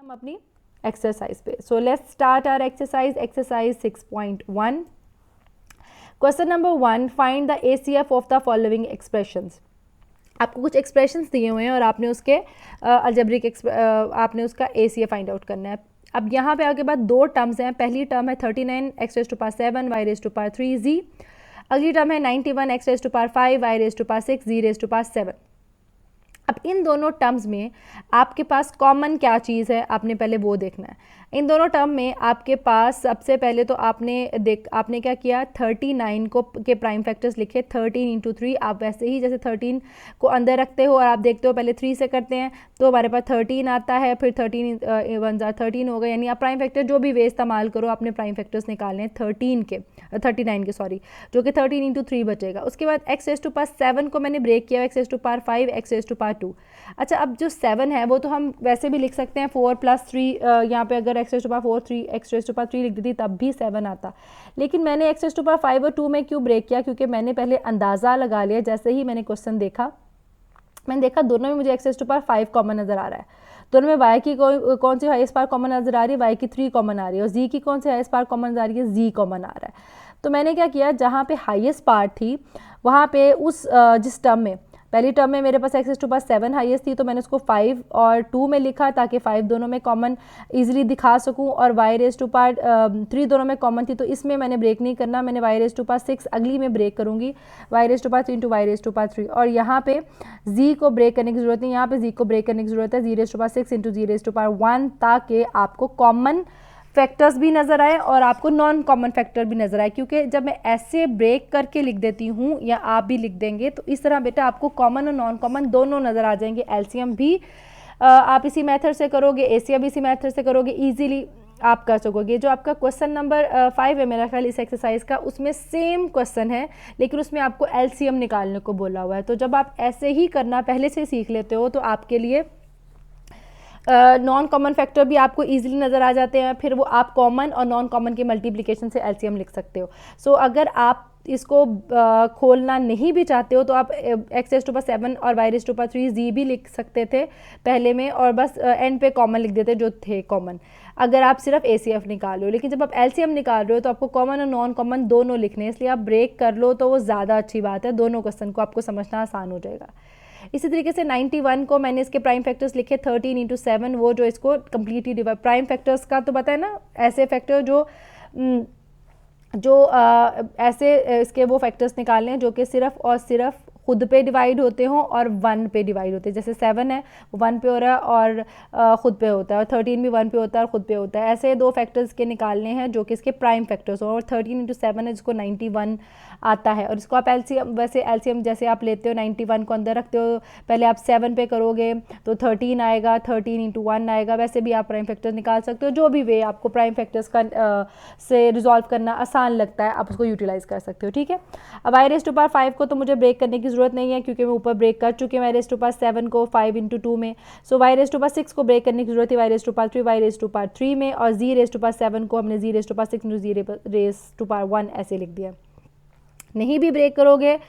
हम अपनी एक्सरसाइज पे। So let's start our exercise 6.1। Question number 1, find the ACF of the following expressions. आपको कुछ एक्सप्रेशंस दिए हुए हैं और आपने उसके अलजेब्रिक आपने उसका ACF फाइंड आउट करना है। अब यहाँ पे आगे बाद दो टर्म्स हैं। पहली टर्म है 39x⁻7 y⁻3z। अगली टर्म है 91x⁻5 y⁻6 z⁻7। अब इन दोनों टर्म्स में आपके पास कॉमन क्या चीज़ है, आपने पहले वो देखना है। इन दोनों टर्म में आपके पास सबसे पहले तो आपने क्या किया, 39 को के प्राइम फैक्टर्स लिखे 13 × 3। आप वैसे ही जैसे 13 को अंदर रखते हो और आप देखते हो पहले 3 से करते हैं तो हमारे पास 13 आता है, फिर 13 1 13 हो गए। यानी आप प्राइम फैक्टर जो भी वे इस्तेमाल करो, आपने प्राइम फैक्टर्स निकालने हैं 39 के सॉरी, जो कि 13 × 3 बचेगा। उसके बाद x⁻7 को मैंने ब्रेक किया x⁻5 x⁻2। अच्छा, अब जो 7 है वो तो हम वैसे भी लिख सकते हैं 4 + 3। यहाँ पे अगर x⁻3 लिख देती तब भी 7 आता, लेकिन मैंने x⁻5 और 2 में क्यों ब्रेक किया, क्योंकि मैंने पहले अंदाज़ा लगा लिया। जैसे ही मैंने क्वेश्चन देखा, मैंने देखा दोनों में मुझे x⁻5 कॉमन नज़र आ रहा है। दोनों में y की कौन सी हाईएस्ट पावर कॉमन नज़र आ रही है, y की 3 कॉमन आ रही है, और z की कौन सी हाईएस्ट पावर कॉमन नज़र आ रही है, z कॉमन आ रहा है। तो मैंने क्या किया, जहाँ पे हाईएस्ट पार्ट थी वहाँ पे जिस टर्म में पहली टर्म में मेरे पास x⁻7 हाईएस्ट थी, तो मैंने उसको 5 और 2 में लिखा ताकि 5 दोनों में कॉमन इजीली दिखा सकूं, और y⁻3 दोनों में कॉमन थी, तो इसमें मैंने ब्रेक नहीं करना। मैंने y⁻6 अगली में ब्रेक करूंगी, y⁻3 × y⁻3। और यहाँ पे z को ब्रेक करने की ज़रूरत नहीं, यहाँ पे z को ब्रेक करने की ज़रूरत है z⁻6 × z⁻1, ताकि आपको कॉमन फैक्टर्स भी नज़र आए और आपको नॉन कॉमन फैक्टर भी नज़र आए। क्योंकि जब मैं ऐसे ब्रेक करके लिख देती हूँ या आप भी लिख देंगे तो इस तरह बेटा आपको कॉमन और नॉन कॉमन दोनों नज़र आ जाएंगे। एलसीएम भी आप इसी मेथड से करोगे, एसीएम भी इसी मेथड से करोगे, ईजिली आप कर सकोगे। जो आपका क्वेश्चन नंबर 5 है मेरा ख्याल इस एक्सरसाइज का, उसमें सेम क्वेश्चन है लेकिन उसमें आपको एलसीएम निकालने को बोला हुआ है। तो जब आप ऐसे ही करना पहले से सीख लेते हो तो आपके लिए नॉन कॉमन फैक्टर भी आपको इजीली नज़र आ जाते हैं। फिर वो आप कॉमन और नॉन कॉमन के मल्टीप्लिकेशन से एलसीएम लिख सकते हो। सो अगर आप इसको खोलना नहीं भी चाहते हो तो आप x⁻7 और y⁻3 z भी लिख सकते थे पहले में, और बस एंड पे कॉमन लिख देते जो थे कॉमन, अगर आप सिर्फ ACF निकाल रहे हो। लेकिन जब आप LCM निकाल रहे हो तो आपको कॉमन और नॉन कॉमन दोनों लिखने हैं, इसलिए आप ब्रेक कर लो तो वो ज़्यादा अच्छी बात है। दोनों क्वेश्चन को आपको समझना आसान हो जाएगा। इसी तरीके से 91 को मैंने इसके प्राइम फैक्टर्स लिखे 13 × 7, वो जो इसको कम्प्लीटली डिवाइड, प्राइम फैक्टर्स का तो पता है ना, ऐसे फैक्टर जो ऐसे इसके वो फैक्टर्स निकालने हैं जो कि सिर्फ और सिर्फ खुद पे डिवाइड होते हों और 1 पे डिवाइड होते हैं। जैसे 7 है वो 1 पे हो रहा है और ख़ुद पे होता है, और 13 भी 1 पे होता है और ख़ुद पे होता है। ऐसे दो फैक्टर्स के निकालने हैं जो कि इसके प्राइम फैक्टर्स हों, और 13 × 7 है जिसको 91 आता है। और इसको आप एलसीएम जैसे आप लेते हो 91 को अंदर रखते हो, पहले आप 7 पे करोगे तो 13 आएगा, 13 × 1 आएगा। वैसे भी आप प्राइम फैक्टर्स निकाल सकते हो, जो भी वे आपको प्राइम फैक्टर्स का से रिजॉल्व करना आसान लगता है आप उसको यूटिलाइज़ कर सकते हो। ठीक है, अब y⁻5 को तो मुझे ब्रेक करने की ज़रूरत नहीं है क्योंकि मैं ऊपर ब्रेक कर चुकी हूँ y⁻7 को 5 × 2 में। सो y⁻6 को ब्रेक करने की ज़रूरत है y⁻3 में, और z⁻7 को हमने z⁻6 × z⁻1 ऐसे लिख दिया। नहीं भी ब्रेक करोगे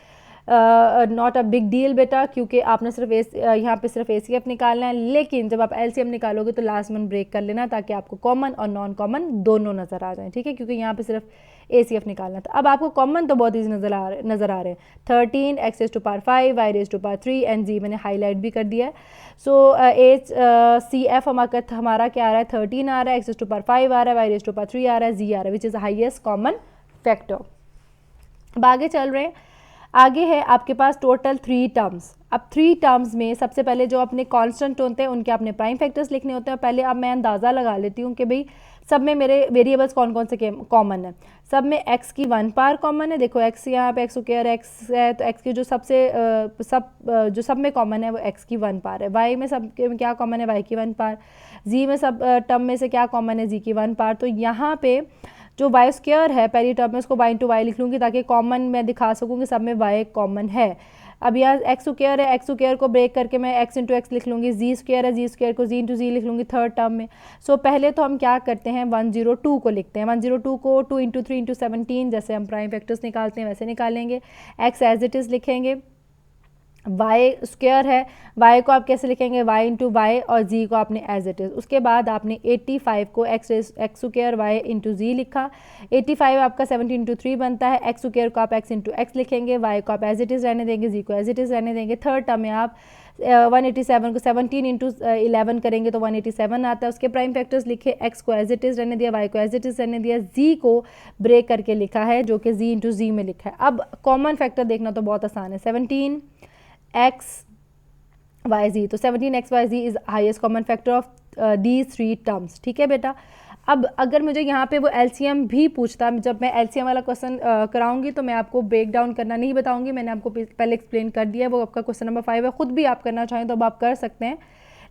नॉट अ बिग डील बेटा, क्योंकि आपने सिर्फ यहाँ पे सिर्फ ACF निकालना है। लेकिन जब आप LCM निकालोगे तो लास्ट में ब्रेक कर लेना ताकि आपको कॉमन और नॉन कॉमन दोनों नज़र आ जाएं। ठीक है, क्योंकि यहाँ पे सिर्फ ACF निकालना था। अब आपको कॉमन तो बहुत ईजी नज़र आ रहे हैं, 13 x⁻5 y⁻3 एंड z मैंने हाईलाइट भी कर दिया है। सो HCF हमारा क्या आ रहा है, 13 आ रहा है, x⁻5 आ रहा है, y⁻3 आ रहा है, z आ रहा है, which is highest common factor. अब आगे चल रहे हैं, आगे है आपके पास टोटल 3 टर्म्स। अब 3 टर्म्स में सबसे पहले जो अपने कांस्टेंट होते हैं उनके अपने प्राइम फैक्टर्स लिखने होते हैं। पहले अब मैं अंदाज़ा लगा लेती हूँ कि भाई सब में मेरे वेरिएबल्स कौन कौन से कॉमन है। सब में x की 1 पावर कॉमन है। देखो x यहाँ पे x² x है, तो x की जो सब में कॉमन है वो x की 1 पावर है। y में सब क्या कॉमन है, y की 1 पावर। z में सब टर्म में से क्या कॉमन है, z की 1 पावर। तो यहाँ पे जो y² है पहली टर्म में उसको y लिख लूँगी ताकि कॉमन मैं दिखा सकूँ कि सब में y कॉमन है। अब यहाँ x² है, x² को ब्रेक करके मैं x × x लिख लूँगी, z² है, z² को z × z लिख लूँगी थर्ड टर्म में। सो पहले तो हम क्या करते हैं 102 को लिखते हैं। 102 को 2 × 3 × 17 जैसे हम प्राइम फैक्टर्स निकालते हैं वैसे निकालेंगे। x एज इट इज़ लिखेंगे, वाई स्क्वायर है, वाई को आप कैसे लिखेंगे, वाई इंटू वाई, और जी को आपने एज इट इज़। उसके बाद आपने 85 को एक्स स्क्वायर वाई इंटू जी लिखा। 85 आपका 17 इंटू 3 बनता है। एक्स स्क्वायर को आप एक्स इंटू एक्स लिखेंगे, वाई को आप एज इट इज़ रहने देंगे, जी को एज इट इज़ रहने देंगे। थर्ड टर्म में आप 187 को 17 इंटू 11 करेंगे तो 187 आता है। उसके प्राइम फैक्टर्स लिखे, एक्स को एज इट इज़ रहने दिया, वाई को एज इट इज़ रहने दिया, जी को ब्रेक करके लिखा है जो कि जी इंटू जी में लिखा है। अब कॉमन फैक्टर देखना तो बहुत आसान है, 17 एक्स वाई जी, तो 17 x y z is highest common factor of these 3 terms. ठीक है बेटा। अब अगर मुझे यहाँ पे वो एलसीएम भी पूछता, जब मैं एलसीएम वाला क्वेश्चन कराऊंगी तो मैं आपको ब्रेक डाउन करना नहीं बताऊंगी, मैंने आपको पहले एक्सप्लेन कर दिया, वो आपका क्वेश्चन नंबर 5 है। खुद भी आप करना चाहें तो अब आप कर सकते हैं,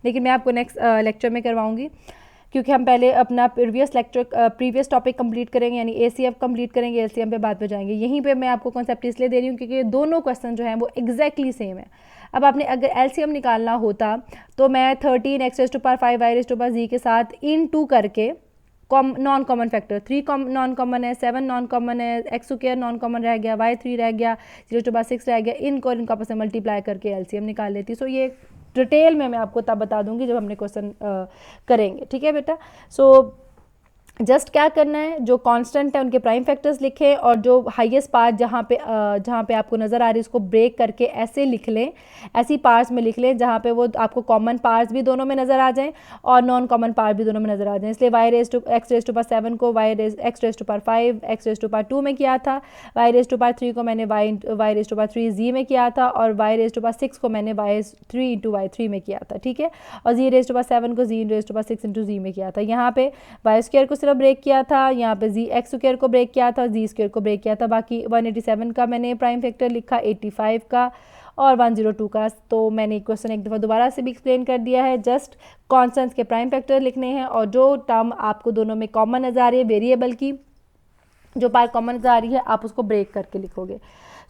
लेकिन मैं आपको नेक्स्ट लेक्चर में करवाऊंगी, क्योंकि हम पहले अपना प्रीवियस टॉपिक कंप्लीट करेंगे, यानी एसीएफ कंप्लीट करेंगे, एलसीएम पे बाद में जाएंगे। यहीं पे मैं आपको कॉन्सेप्ट इसलिए दे रही हूँ क्योंकि दोनों क्वेश्चन जो हैं वो एग्जैक्टली सेम है। अब आपने अगर एलसीएम निकालना होता तो मैं 13 x raise to power 5 y raise to power जी के साथ इन टू करके non common factor 3 non common है, 7 नॉन कॉमन है, एक्स स्क्वायर नॉन कॉमन रह गया, वाई 3 रह गया, 0 टू पावर 6 रह गया, इनको और इनको आपस में मल्टीप्लाई करके एलसीएम निकाल लेती। सो ये डिटेल में मैं आपको तब बता दूंगी जब हमने क्वेश्चन करेंगे। ठीक है बेटा। सो जस्ट क्या करना है, जो कांस्टेंट है उनके प्राइम फैक्टर्स लिखें, और जो हाईएस्ट पार्ट जहाँ पे आपको नज़र आ रही है उसको ब्रेक करके ऐसे लिख लें, ऐसी पार्ट्स में लिख लें जहाँ पे वो आपको कॉमन पार्ट्स भी दोनों में नज़र आ जाएं और नॉन कॉमन पार्ट भी दोनों में नज़र आ जाएं। इसलिए y raise to x raise to power 7 को x raise to power 5 x raise to power 2 में किया था, वाई रेज टू पावर 3 को मैंने वाई रेज टू पावर 3 जी में किया था, और वाई रेज टू पावर 6 को मैंने वाई 3 इंटू वाई 3 में किया था। ठीक है। और जी रेज टू पावर 7 को जी रेज टू पावर 6 इंटू जी में किया था। यहाँ पे वाई स्क्वायर को सिर्फ ब्रेक किया था, यहाँ पे जी एक्स स्क्वायर को ब्रेक किया था, जी स्क्वायर को ब्रेक किया था। बाकी 187 का मैंने प्राइम फैक्टर लिखा, 85 का और 102 का। तो मैंने क्वेश्चन एक दफ़ा दोबारा से भी एक्सप्लेन कर दिया है। जस्ट कॉन्स्टेंट्स के प्राइम फैक्टर लिखने हैं, और जो टर्म आपको दोनों में कॉमन नजर आ रही है, वेरिएबल की जो पार्ट कॉमन नजर आ रही है, आप उसको ब्रेक करके लिखोगे।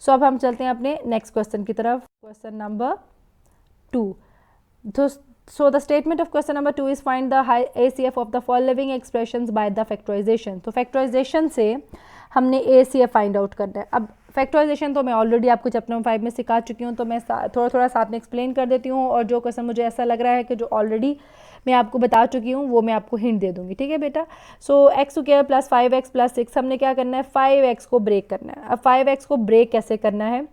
सो अब हम चलते हैं अपने नेक्स्ट क्वेश्चन की तरफ, question number 2। So the statement of question number 2 is find the ACF of the following expressions by the factorization। तो factorization से हमने ACF फाइंड आउट करना है। अब फैक्टराइजेशन तो मैं ऑलरेडी आपको चैप्टर नंबर 5 में सिखा चुकी हूँ, तो मैं थोड़ा थोड़ा साथ में एक्सप्लेन कर देती हूँ, और जो क्वेश्चन मुझे ऐसा लग रहा है कि जो ऑलरेडी मैं आपको बता चुकी हूँ वो मैं आपको हिंट दे दूँगी। ठीक है बेटा। So x square plus 5x plus 6 हमने क्या करना है, 5x को ब्रेक करना है। अब 5x को ब्रेक कैसे करना है,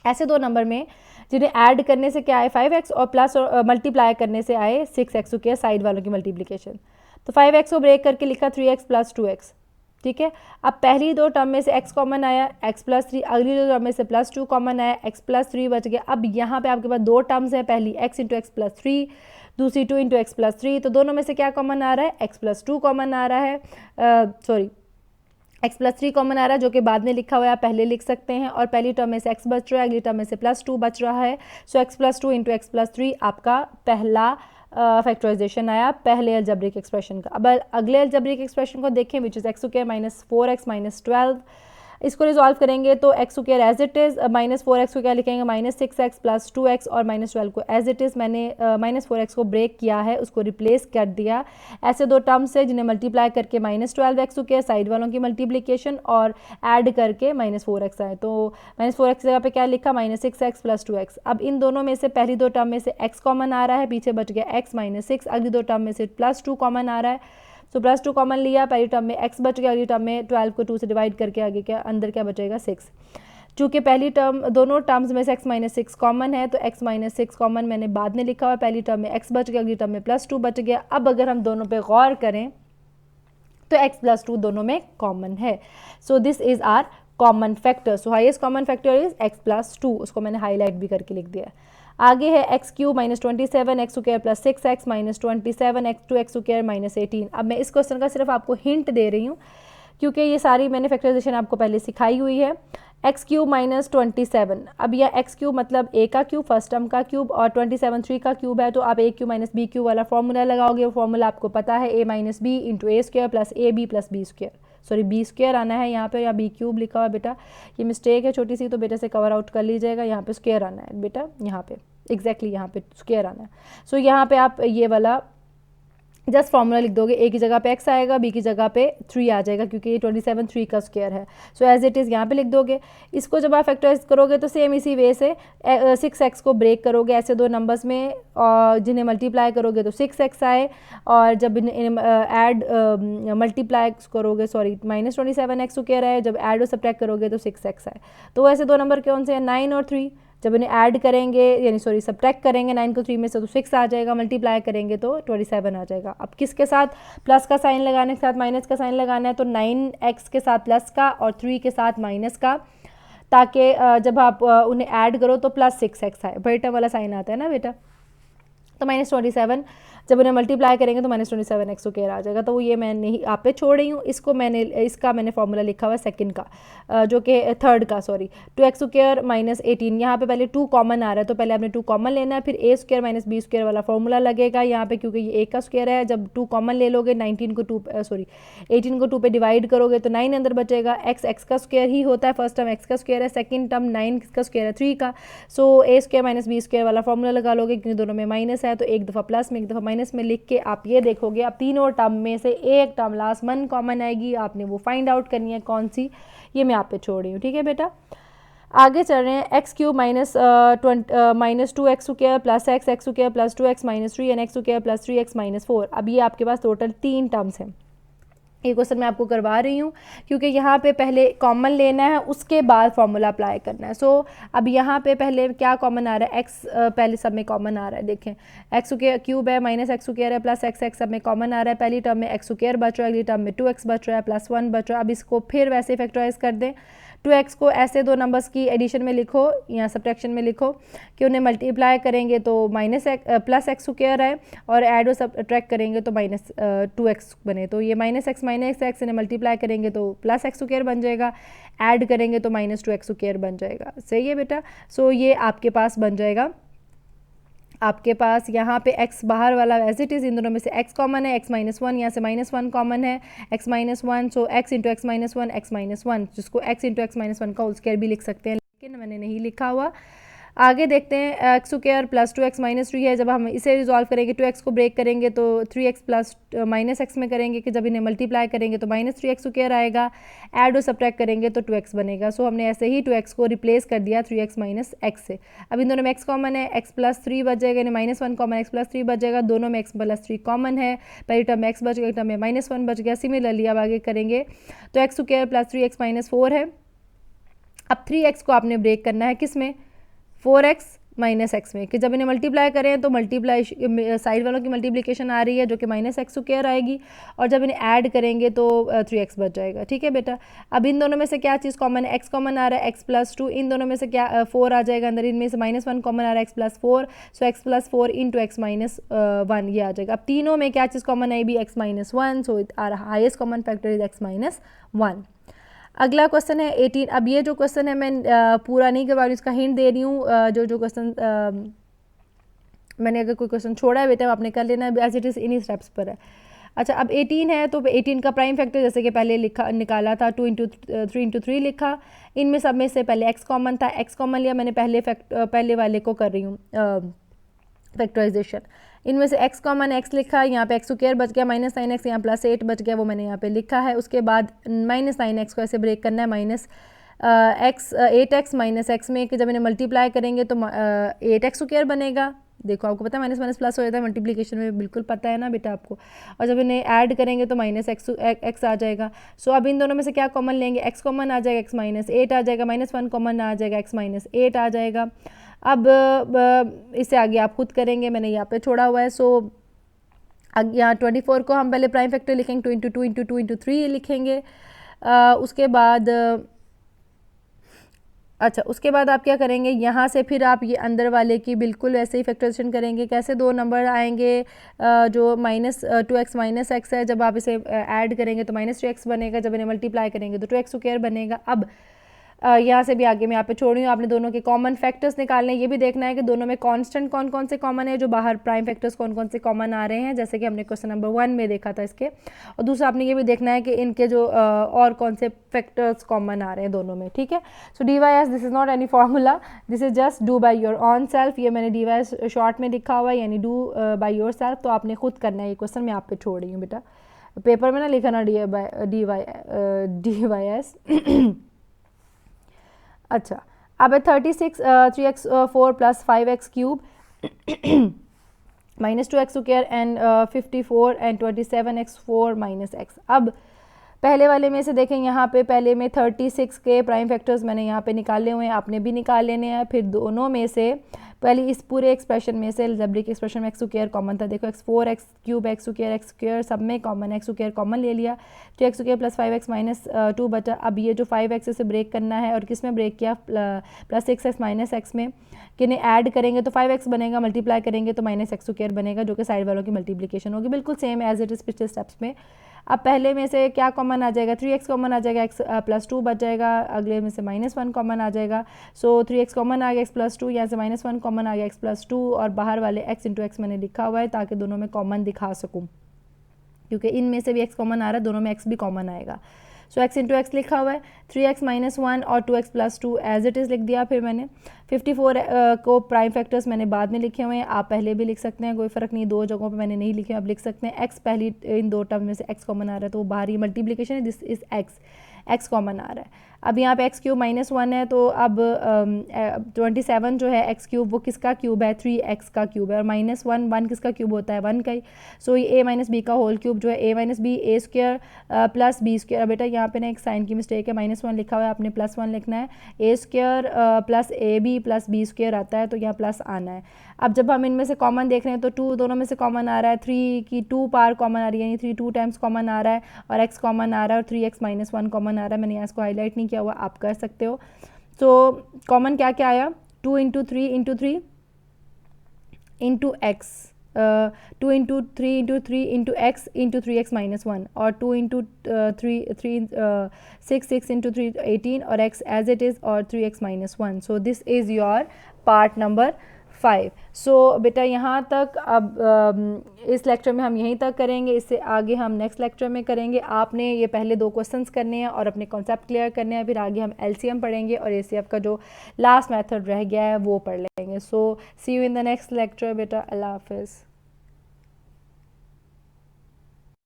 ऐसे दो नंबर में जिन्हें ऐड करने से क्या आए 5x, और प्लस और मल्टीप्लाई करने से आए 6x स्क्वायर, साइड वालों की मल्टीप्लिकेशन। तो 5x को ब्रेक करके लिखा 3x प्लस 2x। ठीक है। अब पहली दो टर्म में से x कॉमन आया, x प्लस 3, अगली दो टर्म में से प्लस 2 कॉमन आया, x प्लस 3 बच गया। अब यहाँ पे आपके पास दो टर्म्स है, पहली x इंटू एक्स प्लस 3, दूसरी 2 इंटू एक्स प्लस 3। तो दोनों में से क्या कॉमन आ रहा है, x प्लस 2 कॉमन आ रहा है, x प्लस 3 कॉमन आ रहा है, जो कि बाद में लिखा हुआ है, आप पहले लिख सकते हैं। और पहली टर्म में से x बच रहा है, अगली टर्म में से प्लस 2 बच रहा है। सो x plus 2 into x plus 3 आपका पहला फैक्टराइजेशन आया पहले अलजेब्रिक एक्सप्रेशन का। अब अगले अलजेब्रिक एक्सप्रेशन को देखें, which is x square minus 4x minus 12। इसको रिजॉल्व करेंगे तो x square as it is, minus 4x को क्या लिखेंगे, माइनस 6x प्लस 2x, और माइनस 12 को एज इट इज़ मैंने माइनस 4x को ब्रेक किया है, उसको रिप्लेस कर दिया। ऐसे दो टर्म्स है जिन्हें मल्टीप्लाई करके माइनस 12x स्क्वायर, साइड वालों की मल्टीप्लिकेशन, और ऐड करके माइनस 4x आए। तो माइनस 4x जगह पे क्या लिखा, माइनस 6x प्लस 2x। अब इन दोनों में से पहली दो टर्म में से x कॉमन आ रहा है, पीछे बच गया x माइनस 6, अगली दो टर्म में से प्लस 2 कॉमन आ रहा है। तो प्लस 2 कॉमन लिया, पहली टर्म में x बच गया, अगली टर्म में 12 को 2 से डिवाइड करके आगे क्या अंदर क्या बचेगा 6। चूँकि पहली टर्म दोनों टर्म्स में से x माइनस 6 कॉमन है, तो x माइनस 6 कॉमन मैंने बाद में लिखा हुआ, पहली टर्म में x बच गया, अगली टर्म में प्लस 2 बच गया। अब अगर हम दोनों पे गौर करें तो x प्लस 2 दोनों में कॉमन है। So this is our common factor. So highest common factor is x plus 2, उसको मैंने हाईलाइट भी करके लिख दिया। आगे है x cube minus 27 x square plus 6x minus 27 x square minus 18। अब मैं इस क्वेश्चन का सिर्फ आपको हिंट दे रही हूँ क्योंकि ये सारी मैंने फैक्टराइजेशन आपको पहले सिखाई हुई है। एक्स क्यूब माइनस 27, अब यह एक्स क्यूब मतलब ए का क्यूब, फर्स्ट टर्म का क्यूब, और 27 3 का क्यूब है, तो आप a cube minus b cube वाला फॉर्मूला लगाओगे। वो फॉर्मूला आपको पता है, a minus b into a square plus a b plus b square, sorry b square आना है यहाँ पे, या बी क्यूब लिखा हुआ बेटा, ये मिस्टेक है छोटी सी, तो बेटा से कवर आउट कर लीजिएगा। यहाँ पे स्क्वायर आना है बेटा, यहाँ पे एग्जैक्टली यहाँ पे स्क्वायर आना है। सो यहाँ पे आप ये वाला जस्ट फॉर्मूला लिख दोगे, ए की जगह पे x आएगा, बी की जगह पे 3 आ जाएगा क्योंकि ये 27 3 का स्क्वायर है। सो एज इट इज़ यहाँ पे लिख दोगे। इसको जब आप फैक्टराइज करोगे तो सेम इसी वे से 6x को ब्रेक करोगे ऐसे दो नंबर्स में, और जिन्हें मल्टीप्लाई करोगे तो 6x आए, और जब ऐड मल्टीप्लाई करोगे, सॉरी -27x स्क्वायर आए, जब ऐड और सब्ट्रैक्ट करोगे तो 6x आए। तो ऐसे दो नंबर कौन से हैं, 9 और 3। जब इन्हें ऐड करेंगे यानी सॉरी सब्ट्रैक्ट करेंगे 9 को 3 में से तो 6 आ जाएगा, मल्टीप्लाई करेंगे तो 27 आ जाएगा। अब किसके साथ प्लस का साइन लगाने के साथ माइनस का साइन लगाना है, तो 9x के साथ प्लस का और 3 के साथ माइनस का, ताकि जब आप उन्हें ऐड करो तो प्लस 6x आए, बड़े टर्म वाला साइन आता है ना बेटा। तो -27 जब उन्हें मल्टीप्लाई करेंगे तो -27x स्क्वायर आ जाएगा। तो वो ये मैं नहीं आप पे छोड़ रही हूँ, इसका मैंने फॉर्मूला लिखा हुआ है सेकंड का, जो कि थर्ड का, सॉरी 2x स्क्वायर -18। यहाँ पे पहले 2 कॉमन आ रहा है तो पहले आपने 2 कॉमन लेना है, फिर a square minus b square वाला फॉर्मूला लगेगा यहाँ पे, क्योंकि ये a का स्क्वायर है। जब 2 कॉमन ले लोगे 18 को 2 पे डिवाइड करोगे तो 9 अंदर बचेगा। x का स्क्वायर ही होता है, फर्स्ट टर्म x का स्क्वायर है, सेकेंड टर्म 9 का स्क्वायर है 3 का। सो a square minus b square वाला फॉर्मूला लगा लोगे, क्योंकि दोनों में माइनस है तो एक दफ़ा प्लस में एक दफ़ा माइनस में लिख के आप ये देखोगे अब तीनों टर्म में से एक टर्म लास्ट 1 कॉमन आएगी, आपने वो फाइंड आउट करनी है कौन सी, ये मैं आप पे छोड़ रही हूँ। ठीक है बेटा, आगे चल रहे हैं। x³ minus 2x square plus x square plus 2x minus 3 and x square plus 3x minus 4। अब ये आपके पास टोटल 3 टर्म्स हैं। ये क्वेश्चन मैं आपको करवा रही हूँ क्योंकि यहाँ पे पहले कॉमन लेना है, उसके बाद फॉर्मूला अप्लाई करना है। सो अब यहाँ पे पहले क्या कॉमन आ रहा है, x पहले सब में कॉमन आ रहा है, देखें x क्यूब है माइनस x स्क्वायर है प्लस x सब में कॉमन आ रहा है। पहली टर्म में x स्क्वायर बच रहा है, अगली टर्म में 2x बच रहा है प्लस 1 बच रहा है। अब इसको फिर वैसे फैक्टराइज कर दें, 2x को ऐसे दो नंबर्स की एडिशन में लिखो या सब्ट्रैक्शन में लिखो कि उन्हें मल्टीप्लाई करेंगे तो प्लस x स्क्वायर है, और ऐड और सब्ट्रैक्ट करेंगे तो -2x बने। तो ये -x इन्हें मल्टीप्लाई करेंगे तो प्लस x स्क्वायर बन जाएगा, ऐड करेंगे तो -2x स्क्वायर बन जाएगा। सही है बेटा। सो ये आपके पास बन जाएगा, आपके पास यहाँ पे x बाहर वाला एज इट इज़, इन दोनों में से x कॉमन है, x -1 यहाँ से -1 कॉमन है, x -1 सो x इंटू x -1 x -1, जिसको x इंटू x -1 का होल स्क्वायर भी लिख सकते हैं, लेकिन मैंने नहीं लिखा हुआ। आगे देखते हैं, x square plus 2x minus 3 है। जब हम इसे रिजॉल्व करेंगे 2x को ब्रेक करेंगे तो 3x प्लस माइनस x में करेंगे कि जब इन्हें मल्टीप्लाई करेंगे तो -3x स्क्वायर आएगा, ऐड और सब्ट्रैक्ट करेंगे तो 2x बनेगा। सो हमने ऐसे ही 2x को रिप्लेस कर दिया 3x माइनस x से। अब इन दोनों में x कॉमन है, x प्लस 3 बच जाएगा, यानी -1 कॉमन x प्लस 3 बच जाएगा, दोनों में x प्लस 3 कॉमन है, पहली टर्म में x बच गया, टर्म में -1 बच गया। सिमिलरली अब आगे करेंगे तो x square plus 3x minus 4 है। अब 3x को आपने ब्रेक करना है किस में, 4x माइनस एक्स में, कि जब इन्हें मल्टीप्लाई करें तो मल्टीप्लाई साइड वालों की मल्टीप्लिकेशन आ रही है जो कि -x स्क्वायर आएगी, और जब इन्हें ऐड करेंगे तो 3x बच जाएगा। ठीक है बेटा। अब इन दोनों में से क्या चीज़ कॉमन है, x कॉमन आ रहा है, x प्लस 2, इन दोनों में से क्या 4 आ जाएगा अंदर, इनमें से -1 कॉमन आ रहा है, x plus 4, so x plus 4 into x minus 1 ये आ जाएगा। अब तीनों में क्या चीज़ कॉमन आएगी, x minus 1, so our highest common factor is x minus 1। अगला क्वेश्चन है 18। अब ये जो क्वेश्चन है मैं पूरा नहीं करवा रही, इसका हिंट दे रही हूँ। जो क्वेश्चन मैंने अगर कोई क्वेश्चन छोड़ा है बेटा आपने कर लेना, एज इट इज़ इन्हीं स्टेप्स पर है। अच्छा, अब 18 है तो 18 का प्राइम फैक्टर जैसे कि पहले निकाला था 2 इंटू 3 इंटू 3 लिखा। इनमें सब में से पहले x कॉमन था, x कॉमन लिया मैंने, पहले वाले को कर रही हूँ फैक्टराइजेशन। इनमें से x कॉमन x लिखा, यहाँ पे x स्क्वायर बच गया, -9x यहाँ +8 बच गया, वो मैंने यहाँ पे लिखा है। उसके बाद -9x को ऐसे ब्रेक करना है, -8x माइनस x में, कि जब इन्हें मल्टीप्लाई करेंगे तो 8x स्क्वायर बनेगा। देखो आपको पता है माइनस माइनस प्लस हो जाता है मल्टीप्लिकेशन में, बिल्कुल पता है ना बेटा आपको। और जब इन्हें ऐड करेंगे तो -x आ जाएगा। सो अब इन दोनों में से क्या कॉमन लेंगे, x कॉमन आ जाएगा, x माइनस 8 आ जाएगा, -1 कॉमन आ जाएगा, x माइनस 8 आ जाएगा। अब इससे आगे आप खुद करेंगे, मैंने यहाँ पे छोड़ा हुआ है। सो यहाँ 24 को हम पहले प्राइम फैक्टर लिखेंगे, 2 इंटू 2 इंटू 2 इंटू 3 लिखेंगे। उसके बाद अच्छा, उसके बाद आप क्या करेंगे, यहाँ से फिर आप ये अंदर वाले की बिल्कुल वैसे ही फैक्टराइजेशन करेंगे। कैसे, दो नंबर आएंगे जो -2x माइनस x है, जब आप इसे ऐड करेंगे तो -3x बनेगा, जब इन्हें मल्टीप्लाई करेंगे तो 2x स्क्वायर बनेगा। अब यहाँ से भी आगे मैं यहाँ पे छोड़ रही हूँ। आपने दोनों के कॉमन फैक्टर्स निकालने, ये भी देखना है कि दोनों में कांस्टेंट कौन कौन से कॉमन है, जो बाहर प्राइम फैक्टर्स कौन कौन से कॉमन आ रहे हैं, जैसे कि हमने क्वेश्चन नंबर 1 में देखा था इसके। और दूसरा आपने ये भी देखना है कि इनके जो और कौन से फैक्टर्स कॉमन आ रहे हैं दोनों में, ठीक है। So D Y S, this is not any formula, this is just do by your own self. ये मैंने डी वाई एस शॉर्ट में लिखा हुआ है, यानी डू बाई योर सेल्फ, तो आपने खुद करना है। ये क्वेश्चन मैं आप पे छोड़ रही हूँ बेटा, पेपर में ना लिखा ना डी वाई एस। अच्छा, अब है 36 3x4 plus 5x cube minus 2x square and 54 and 27x4 minus x। अब पहले वाले में से देखें, यहाँ पे पहले में 36 के प्राइम फैक्टर्स मैंने यहाँ पे निकाले हुए हैं, आपने भी निकाल लेने हैं। फिर दोनों में से पहले इस पूरे एक्सप्रेशन में से अलजेब्रिक एक्सप्रेशन में एक्स स्क्वायर कॉमन था, देखो x4 x cube x square सब में कॉमन, एक्स स्क्वायर कॉमन ले लिया, तो x square plus 5x minus 2 बचा। अब ये जो 5x से ब्रेक करना है, और किस में ब्रेक किया, प्लस 6x माइनस x में, किन्हें ऐड करेंगे तो 5x बनेगा, मल्टीप्लाई करेंगे तो माइनस एक्स स्क्वायर बनेगा, जो कि साइड वालों की मल्टीप्लिकेशन होगी, बिल्कुल सेम एज इट इज़ पिछले स्टेप्स में। अब पहले में से क्या कॉमन आ जाएगा, 3x कॉमन आ जाएगा, x प्लस 2 बच जाएगा, अगले में से -1 कॉमन आ जाएगा। सो 3x कॉमन आ गया, x प्लस 2, यहाँ से -1 कॉमन आ गया, x प्लस 2, और बाहर वाले x इंटू एक्स मैंने लिखा हुआ है ताकि दोनों में कॉमन दिखा सकूँ, क्योंकि इनमें से भी x कॉमन आ रहा है, दोनों में x भी कॉमन आएगा। सो x इंटू एक्स लिखा हुआ है, 3x माइनस 1 और 2x plus 2 as it is लिख दिया। फिर मैंने 54 को प्राइम फैक्टर्स मैंने बाद में लिखे हुए हैं, आप पहले भी लिख सकते हैं, कोई फ़र्क नहीं, दो जगहों पे मैंने नहीं लिखे, आप लिख सकते हैं। x पहली इन दो टर्म में से x कॉमन आ रहा है, तो वो बाहर ही मल्टीप्लिकेशन है, दिस इज़ x कॉमन आ रहा है। अब यहाँ पे एक्स क्यूब -1 है, तो अब 27 जो है एक्स क्यूब वो किसका क्यूब है, 3x का क्यूब है, और -1 किसका क्यूब होता है, 1 का ही। सो ये a माइनस बी का होल क्यूब जो है a minus b a square plus b square. बेटा यहाँ पे ना एक साइन की मिस्टेक है, -1 लिखा हुआ है, आपने +1 लिखना है, a square plus a b plus b square आता है, तो यहाँ प्लस आना है। अब जब हम इनमें से कॉमन देख रहे हैं तो 2 दोनों में से कॉमन आ रहा है, 3 की 2 पार कॉमन आ रही है, यानी 3 2 टाइम्स कॉमन आ रहा है, और x कॉमन आ रहा है, और 3x माइनस 1 कॉमन आ रहा है। मैंने यहाँ इसको हाईलाइट नहीं किया हुआ, आप कर सकते हो। तो कॉमन क्या क्या आया, 2 into 3 into 3 into x, 2 into 3 into 3 into x into 3x minus 1, और 2 इंटू 6 इंटू 3 18, और x एज इट इज़, और 3x minus 1। So this is your part number 5। सो बेटा यहाँ तक, अब इस लेक्चर में हम यहीं तक करेंगे, इससे आगे हम नेक्स्ट लेक्चर में करेंगे। आपने ये पहले 2 क्वेश्चंस करने हैं और अपने कॉन्सेप्ट क्लियर करने हैं, फिर आगे हम एलसीएम पढ़ेंगे और एसीएफ का जो लास्ट मेथड रह गया है वो पढ़ लेंगे। So see you in the next lecture बेटा, अल्लाह हाफिज़।